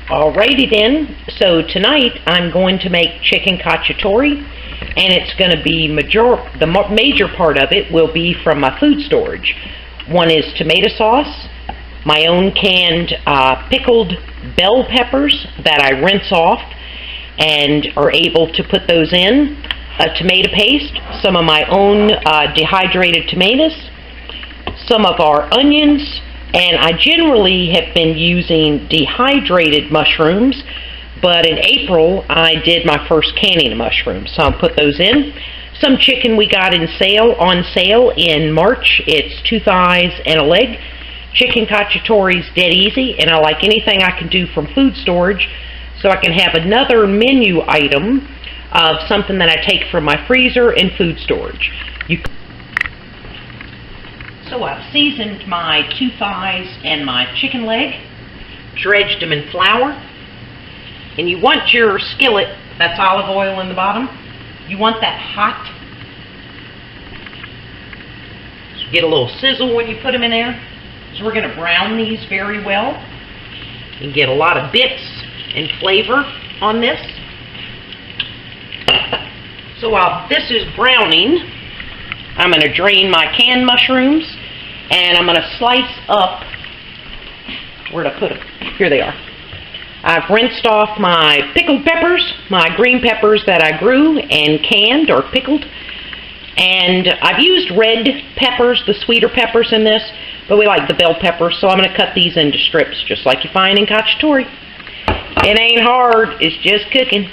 Alrighty then, so tonight I'm going to make chicken cacciatore, and it's going to be the major part of it will be from my food storage. One is tomato sauce, my own canned pickled bell peppers that I rinse off and are able to put those in, a tomato paste, some of my own dehydrated tomatoes, some of our onions, and I generally have been using dehydrated mushrooms, but in April I did my first canning of mushrooms, so I'll put those in. Some chicken we got on sale in March. It's 2 thighs and a leg. Chicken cacciatore is dead easy, and I like anything I can do from food storage, so I can have another menu item of something that I take from my freezer and food storage. So I've seasoned my 2 thighs and my chicken leg, dredged them in flour, and you want your skillet, that's olive oil in the bottom, you want that hot. So get a little sizzle when you put them in there. So we're going to brown these very well and get a lot of bits and flavor on this. So while this is browning, I'm going to drain my canned mushrooms, and I'm going to slice up, where'd I put them? Here they are. I've rinsed off my pickled peppers, my green peppers that I grew and canned or pickled, and I've used red peppers, the sweeter peppers in this, but we like the bell peppers, so I'm going to cut these into strips, just like you find in cacciatore. It ain't hard, it's just cooking.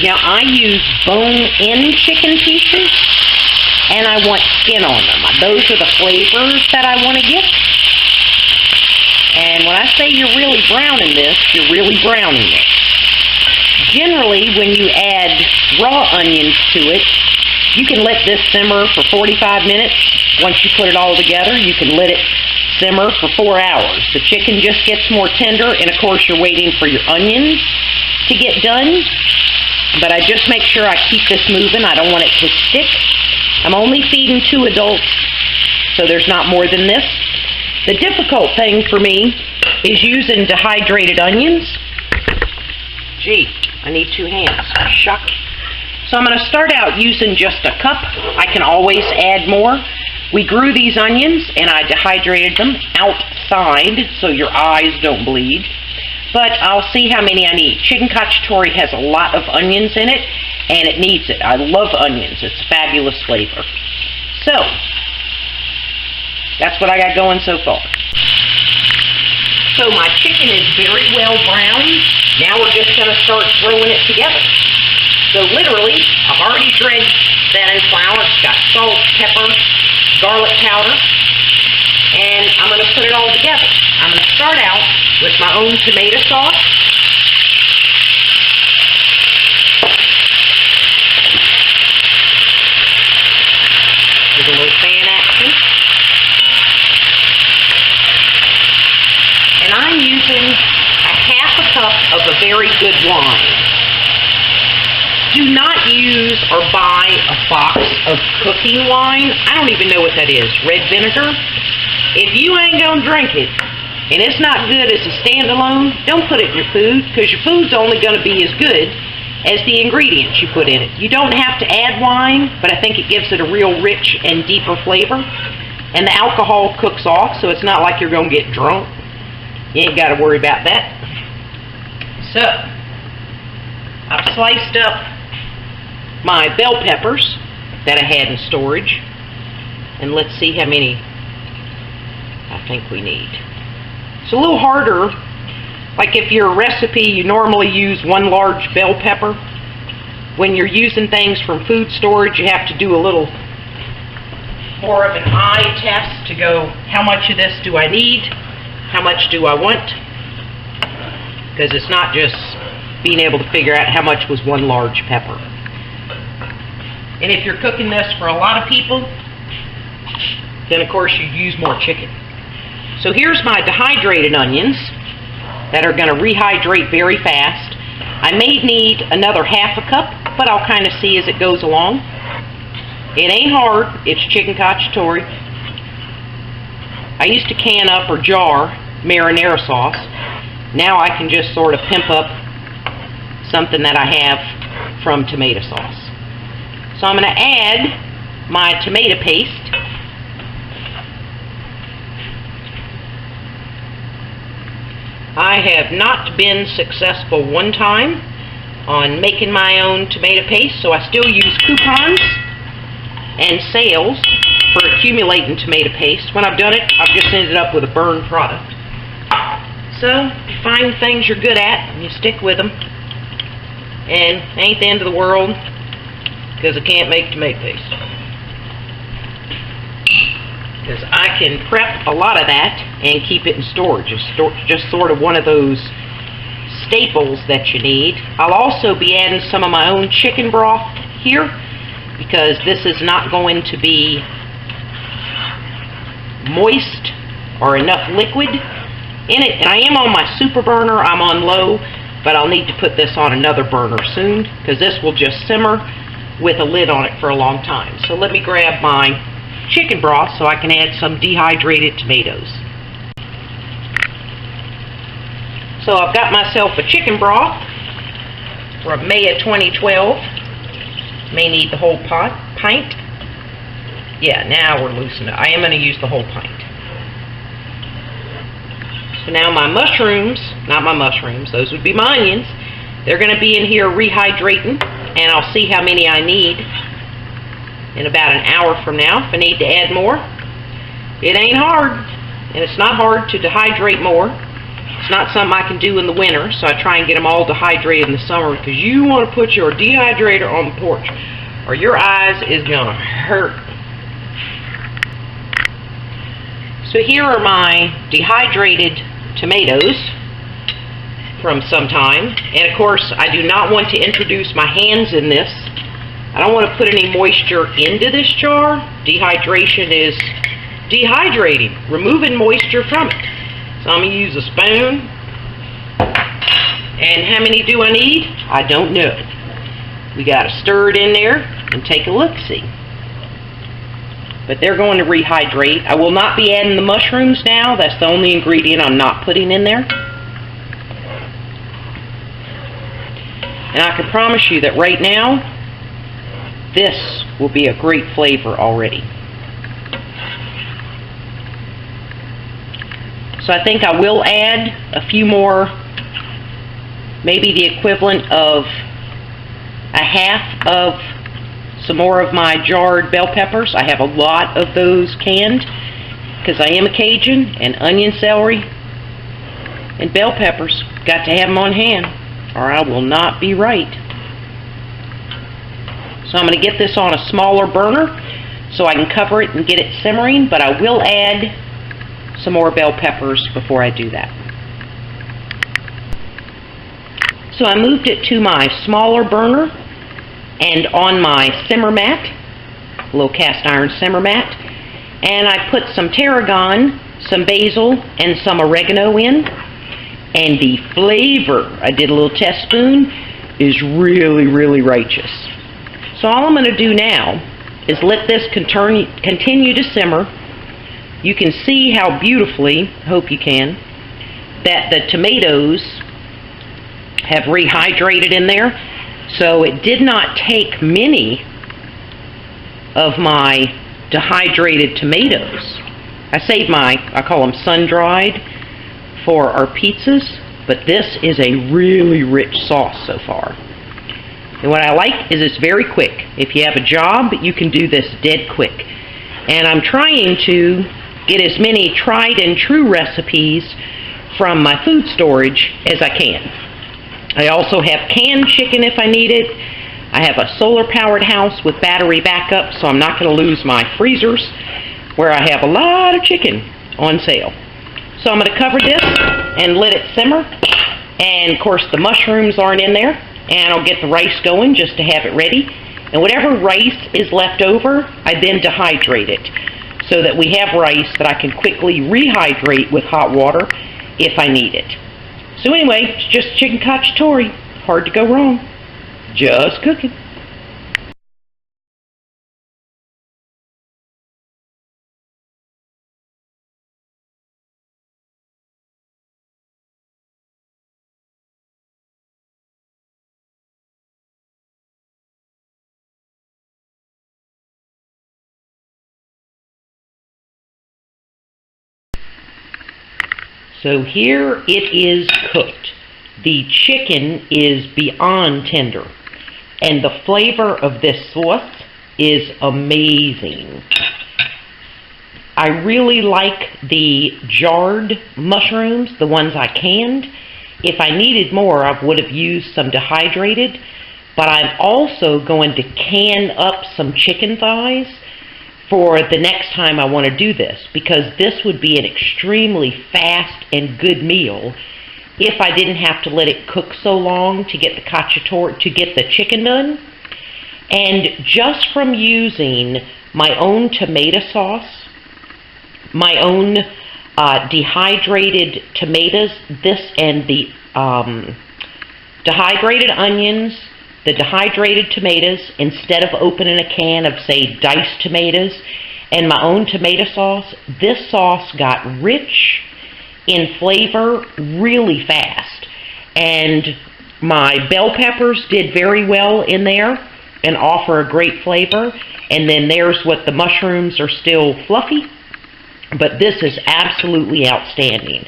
Now I use bone-in chicken pieces, and I want skin on them. Those are the flavors that I want to get. And when I say you're really browning this, you're really browning it. Generally, when you add raw onions to it, you can let this simmer for 45 minutes. Once you put it all together, you can let it simmer for 4 hours. The chicken just gets more tender, and of course you're waiting for your onions to get done. But I just make sure I keep this moving. I don't want it to stick. I'm only feeding 2 adults, so there's not more than this. The difficult thing for me is using dehydrated onions. Gee, I need 2 hands. Shuck. So I'm going to start out using just a cup. I can always add more. We grew these onions, and I dehydrated them outside so your eyes don't bleed. But I'll see how many I need. Chicken cacciatore has a lot of onions in it, and it needs it. I love onions. It's a fabulous flavor. So, that's what I got going so far. So my chicken is very well browned. Now we're just going to start throwing it together. So literally, I've already dredged that in flour. It's got salt, pepper, garlic powder, and I'm going to put it all together. I'm going to start out with my own tomato sauce. With a little fan action. And I'm using a half a cup of a very good wine. Do not use or buy a box of cooking wine. I don't even know what that is. Red vinegar. If you ain't going to drink it, and it's not good as a standalone, don't put it in your food, because your food's only going to be as good as the ingredients you put in it. You don't have to add wine, but I think it gives it a real rich and deeper flavor. And the alcohol cooks off, so it's not like you're going to get drunk. You ain't got to worry about that. So, I've sliced up my bell peppers that I had in storage, and let's see how many I think we need. It's a little harder, like if your recipe you normally use 1 large bell pepper. When you're using things from food storage, you have to do a little more of an eye test to go, how much of this do I need? How much do I want? Because it's not just being able to figure out how much was 1 large pepper. And if you're cooking this for a lot of people, then of course you'd use more chicken. So here's my dehydrated onions that are going to rehydrate very fast. I may need another half a cup, but I'll kind of see as it goes along. It ain't hard. It's chicken cacciatore. I used to can up or jar marinara sauce. Now I can just sort of pimp up something that I have from tomato sauce. So I'm going to add my tomato paste. I have not been successful one time on making my own tomato paste, so I still use coupons and sales for accumulating tomato paste. When I've done it, I've just ended up with a burned product. So, you find things you're good at, and you stick with them. And it ain't the end of the world, because I can't make tomato paste. Because I can prep a lot of that and keep it in storage. It's just sort of one of those staples that you need. I'll also be adding some of my own chicken broth here, because this is not going to be moist or enough liquid in it. And I am on my super burner. I'm on low, but I'll need to put this on another burner soon, because this will just simmer with a lid on it for a long time. So let me grab my chicken broth so I can add some dehydrated tomatoes. So I've got myself a chicken broth from May of 2012. May need the whole pint. Yeah, now we're loosening it. I am going to use the whole pint. So now my mushrooms, not my mushrooms, those would be my onions. They're going to be in here rehydrating, and I'll see how many I need in about an hour from now. If I need to add more, it ain't hard, and it's not hard to dehydrate more. It's not something I can do in the winter, so I try and get them all dehydrated in the summer, because you want to put your dehydrator on the porch or your eyes is going to hurt. So here are my dehydrated tomatoes from some time, and of course I do not want to introduce my hands in this. I don't want to put any moisture into this jar. Dehydration is dehydrating, removing moisture from it. So I'm going to use a spoon. And how many do I need? I don't know. We got to stir it in there and take a look-see. But they're going to rehydrate. I will not be adding the mushrooms now. That's the only ingredient I'm not putting in there. And I can promise you that right now, this will be a great flavor already. So I think I will add a few more, maybe the equivalent of a half of some more of my jarred bell peppers. I have a lot of those canned, because I am a Cajun, and onion, celery, and bell peppers. Got to have them on hand, or I will not be right. So I'm going to get this on a smaller burner so I can cover it and get it simmering, but I will add some more bell peppers before I do that. So I moved it to my smaller burner and on my simmer mat, a little cast iron simmer mat, and I put some tarragon, some basil, and some oregano in, and the flavor, I did a little test spoon, is really, really righteous. So all I'm going to do now is let this continue to simmer. You can see how beautifully, hope you can, that the tomatoes have rehydrated in there. So it did not take many of my dehydrated tomatoes. I saved I call them sun-dried, for our pizzas, but this is a really rich sauce so far. And what I like is it's very quick. If you have a job, you can do this dead quick. And I'm trying to get as many tried and true recipes from my food storage as I can. I also have canned chicken if I need it. I have a solar-powered house with battery backup, so I'm not going to lose my freezers, where I have a lot of chicken on sale. So I'm going to cover this and let it simmer. And, of course, the mushrooms aren't in there. And I'll get the rice going just to have it ready. And whatever rice is left over, I then dehydrate it, so that we have rice that I can quickly rehydrate with hot water if I need it. So anyway, it's just chicken cacciatore. Hard to go wrong. Just cooking. So here it is cooked. The chicken is beyond tender, and the flavor of this sauce is amazing. I really like the jarred mushrooms, the ones I canned. If I needed more, I would have used some dehydrated, but I'm also going to can up some chicken thighs for the next time I want to do this, because this would be an extremely fast and good meal if I didn't have to let it cook so long to get the cacciatore, to get the chicken done. And just from using my own tomato sauce, my own dehydrated tomatoes, this and the dehydrated onions, the dehydrated tomatoes, instead of opening a can of, say, diced tomatoes, and my own tomato sauce, this sauce got rich in flavor really fast. And my bell peppers did very well in there and offer a great flavor. And then there's what the mushrooms are still fluffy, but this is absolutely outstanding.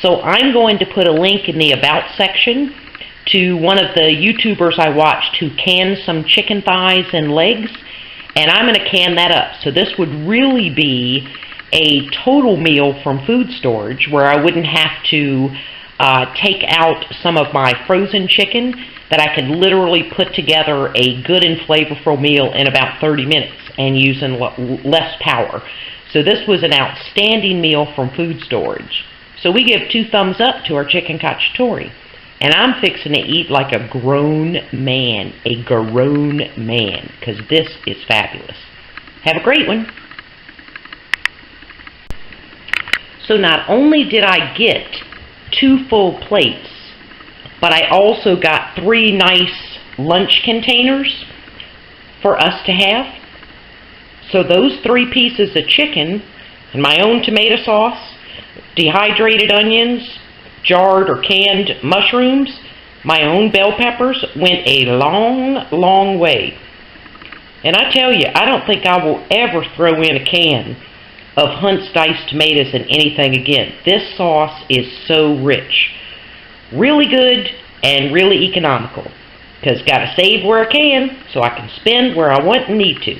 So I'm going to put a link in the About section to one of the YouTubers I watched who canned some chicken thighs and legs, and I'm going to can that up. So this would really be a total meal from food storage, where I wouldn't have to take out some of my frozen chicken, that I could literally put together a good and flavorful meal in about 30 minutes and using less power. So this was an outstanding meal from food storage. So we give 2 thumbs up to our chicken cacciatore. And I'm fixing to eat like a grown man, because this is fabulous. Have a great one. So not only did I get 2 full plates, but I also got 3 nice lunch containers for us to have. So those 3 pieces of chicken and my own tomato sauce, dehydrated onions, jarred or canned mushrooms, my own bell peppers, went a long, long way. And I tell you, I don't think I will ever throw in a can of Hunt's diced tomatoes in anything again. This sauce is so rich. Really good and really economical. Because got to save where I can so I can spend where I want and need to.